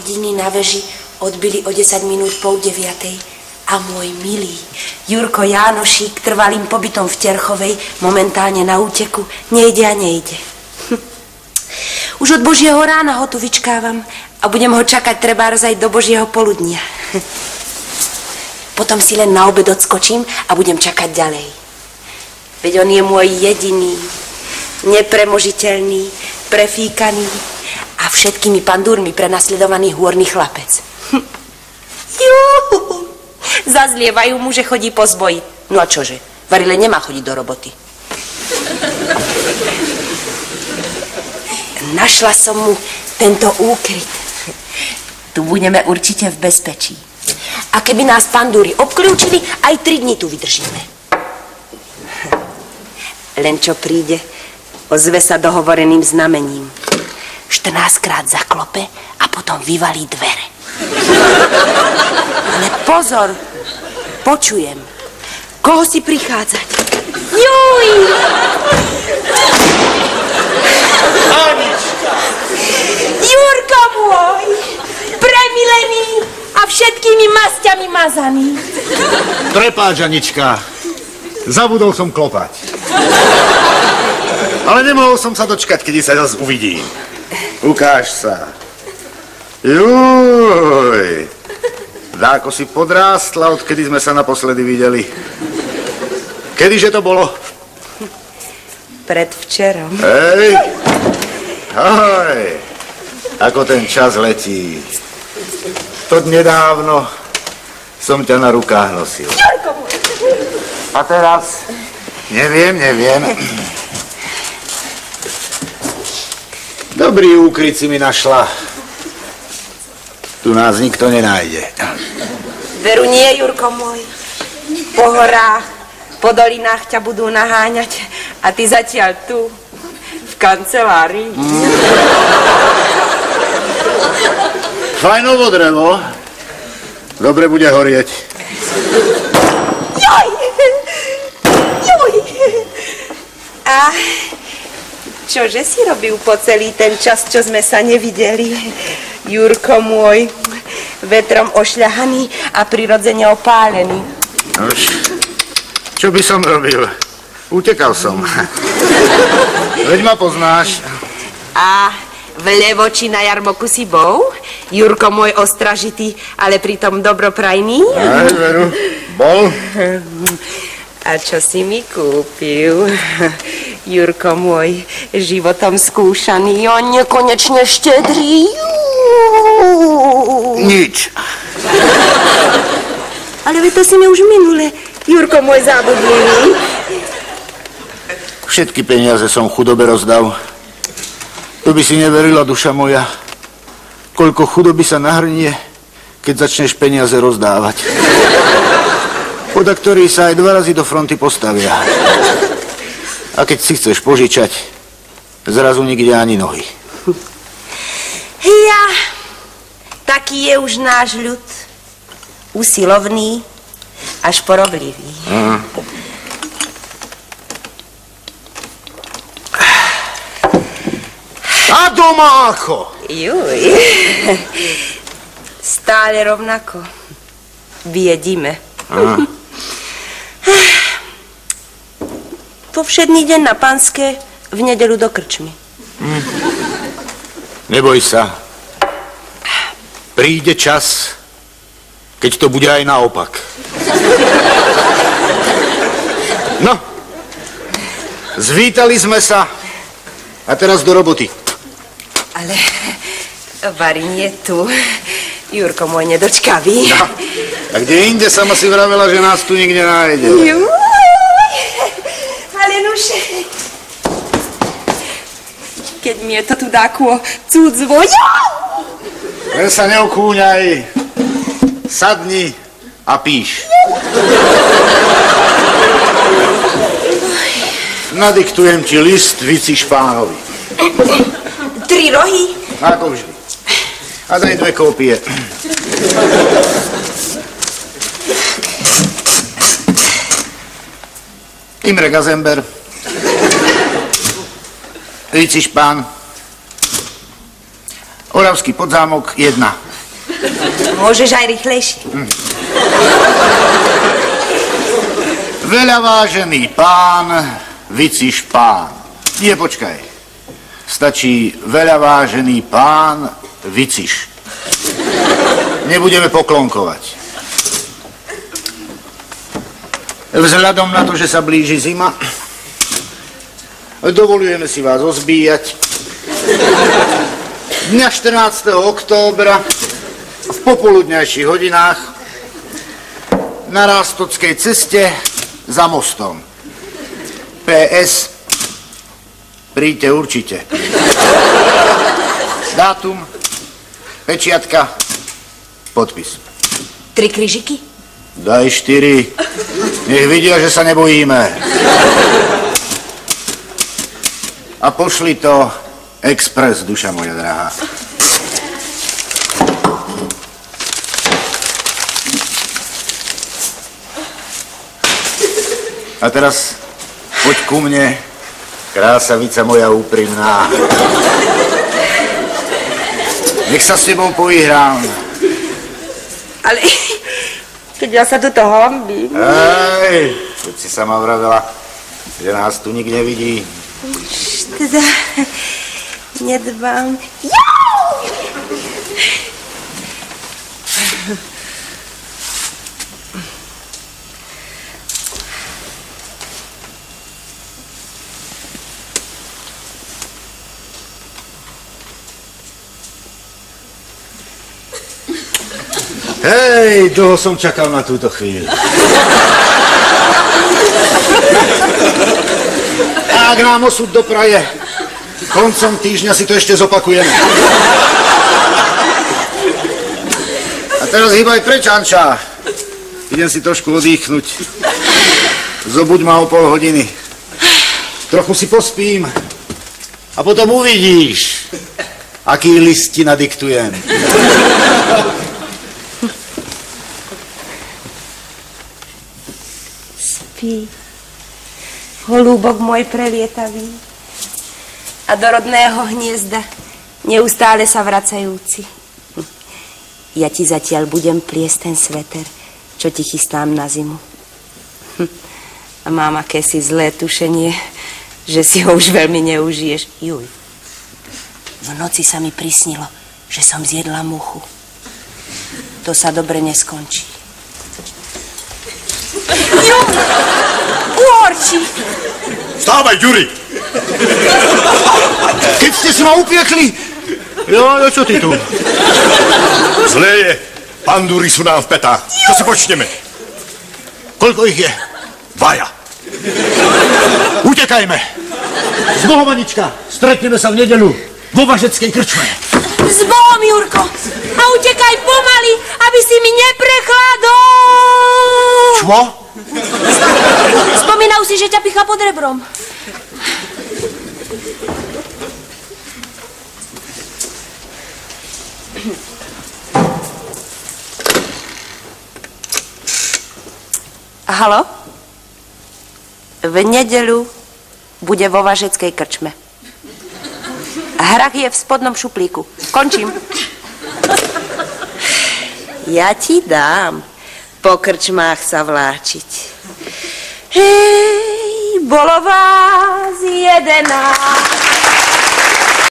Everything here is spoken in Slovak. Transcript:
hodiny na veži odbili o 10 minút 8:30 a môj milý Jurko Jánošík trvalým pobytom v Terchovej, momentálne na úteku, nejde a nejde. Už od Božieho rána ho tu vyčkávam a budem ho čakať trebárs aj do Božieho poludnia. Potom si len na obed odskočím a budem čakať ďalej. Veď on je môj jediný, nepremožiteľný, prefíkaný a všetkými pandúrmi prenasledovaný hôrny chlapec. Zazlievajú mu, že chodí po zboji. No a čože? Varile nemá chodiť do roboty. Našla som mu tento úkryt. Tu budeme určite v bezpečí. A keby nás pandúry obklúčili, aj 3 dní tu vydržíme. Len čo príde, ozve sa dohovoreným znamením. 14-krát zaklope a potom vyvalí dvere. Ale pozor, počujem. Koho si prichádzať? Juj! Anička! Jurko môj! Premilený a všetkými masťami mazaný. Prepáč, Anička. Zabudol som klopať. Ale nemohol som sa dočkať, kedy sa zase uvidím. Ukáž sa. Juj. Dáko si podrástla, odkedy sme sa naposledy videli. Kedyže to bolo? Predvčerom. Hej. Ahoj. Ako ten čas letí. To nedávno som ťa na rukách nosil. A teraz? Neviem. Dobrý úkryt si mi našla. Tu nás nikto nenájde. Veru nie, Jurko môj. Po horách, po dolinách ťa budú naháňať a ty zatiaľ tu, v kancelárii. Fajnovo drevo. Dobre bude horieť. Joj! A čože si robil po celý ten čas, čo sme sa nevideli? Jurko môj, vetrom ošľahaný a prirodzene opálený. Nož, čo by som robil? Utekal som. Veď ma poznáš. A v Levoči na jarmoku si bol? Jurko môj ostražitý, ale pritom dobroprajný? Aj, veru, bol. A čo si mi kúpil? Jurko môj, životom skúšaný a nekonečne štedrý. Nič. Ale veď to si mi už minule, Jurko môj zábudlivý. Všetky peniaze som chudobe rozdal. To by si neverila, duša moja. Koľko chudoby sa nahrnie, keď začneš peniaze rozdávať. Poda ktorí sa aj 2 razy do fronty postavia. A keď si chceš požičať, zrazu nikde ani nohy. Ja, taký je už náš ľud. Usilovný až poroblivý. A doma ako? Juj, stále rovnako. Biedime. Po všedný deň na Panské, v nedeľu do krčmy. Neboj sa. Príde čas, keď to bude aj naopak. No, zvítali sme sa a teraz do roboty. Ale Varin je tu. Jurko môj nedočkavý. No, a kde inde sama si vravela, že nás tu nikde nájde. Juj, ale nuž, keď mi je to tu dáko cudzvo. Len sa neokúňaj, sadni a píš. Nadiktujem ti list Vici Špánovi. 3 rohy? Ako vždy. A daj 2 kópie. Imre Gazember. Vici Špán. Oravský Podzámok 1. Môžeš aj rýchlejšie. Veľa vážený pán, Vicíš pán. Nie, počkaj. Stačí veľa vážený pán, Vicíš. Nebudeme poklonkovať. Vzhľadom na to, že sa blíži zima, dovolujeme si vás ozbíjať. Dňa 14. októbra v popoludňajších hodinách na Rástockej ceste za mostom. PS. Príďte určite. Dátum, pečiatka, podpis. 3 krížiky? Daj 4. Nech vidia, že sa nebojíme. A pošli to expres, duša moja drahá. A teraz poď ku mne, krásavica moja úprimná. Nech sa s tebou poihrám. Ale keď ja sa tu toho hambím. Hej, keď si sama vravela, že nás tu nik nevidí. Už teda nedbám. Jau! Hej, dlho som čakal na túto chvíľu. A ak nám osud dopraje, koncom týždňa si to ešte zopakujeme. A teraz hýbaj preč, Anča. Idem si trošku odýchnuť. Zobuď ma o pol hodiny. Trochu si pospím. A potom uvidíš, aký list ti nadiktujem. Holúbok môj prelietavý a do rodného hniezda neustále sa vracajúci. Ja ti zatiaľ budem pliesť ten sveter, čo ti chystám na zimu. A mám akési zlé tušenie, že si ho už veľmi neužiješ. Juj, v noci sa mi prisnilo, že som zjedla muchu. To sa dobre neskončí. Uhorčí! Vstávaj, Ďuri! Keď ste si ma upiekli! Jo, čo ty tu? Zlé je. Pandúry sú nám v petách. Čo si počneme? Koľko ich je? 2. Utekajme! Z Bohom, Anička! Stretneme sa v nedeľu vo Važeckej krčme. S Bohom, Jurko! A utekaj pomaly, aby si mi neprechladol! Čo? Spomínal si, že ťa pichá pod rebrom. Haló? V nedeľu bude vo Važeckej krčme. Hrach je v spodnom šuplíku. Končím. Ja ti dám po krčmách sa vláčiť. Hej, bolo vás 11.